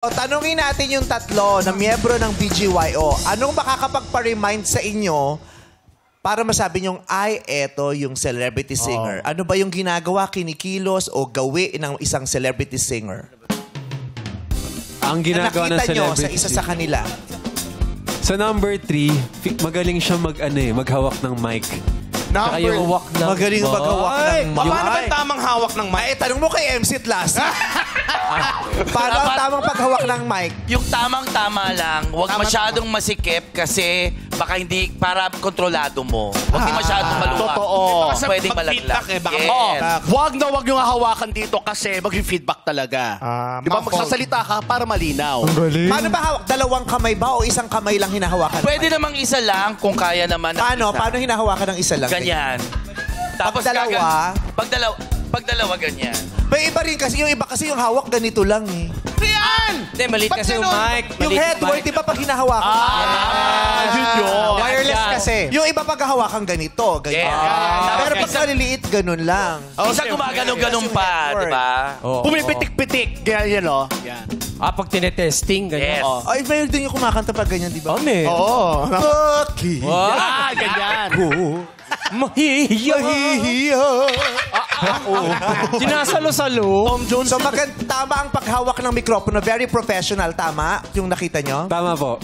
Tanungin natin yung tatlo na miyembro ng BGYO. Anong makakapagpa-remind sa inyo para masabi nyong, ay, eto yung celebrity singer? Ano ba yung ginagawa, kinikilos o gawi ng isang celebrity singer? Ang ginagawa ng nakita nyo celebrity. sa isa sa kanila. Sa number 3, magaling siya maghawak ng mic. Tsaka yung hawak ng... Magaling maghawak ng mic. Paano ba tamang hawak ng mic? Tanong mo kay MC Tlas. Paano ang tamang paghawak ng mic? Yung tamang-tama lang, huwag masyadong masikip kasi baka hindi, para kontrolado mo. Huwag din masyadong maluwag. Totoo. Kasi pwedeng malaglag. Baka Yes. wag na wag yung hahawakan dito kasi mag-feedback talaga. Di ba? Magsasalita ka para malinaw. Paano ba hawak? Dalawang kamay ba o isang kamay lang hinahawakan? Pwede namang isa lang kung kaya naman. ng Paano? isa. Paano hinahawakan ng isa lang? Ganyan. Tapos dalawa? Pag dalawa, ganyan. May iba rin kasi. Yung iba kasi yung hawak ganito lang eh. Rian! Hindi, maliit kasi yung mic. Yung headboard, di ba pag hinahawakan? Yun. Wireless kasi. Yung iba pag hawakan ganito. Ganyan. Yeah. Pero pag maliliit, ganun lang. Isa gumagano-ganon pa, di ba? Pumipitik-pitik. Ganyan, no? Yan. Pag tinetesting, ganyan. Yes. Ay, mayroon din yung kumakanta pag ganyan, di ba? Oo. Bucky. Ah, ganyan. Mahihiya. Sinasalo-salo. So tama ang paghawak ng mikropono. Very professional, tama? Yung nakita nyo? Tama po.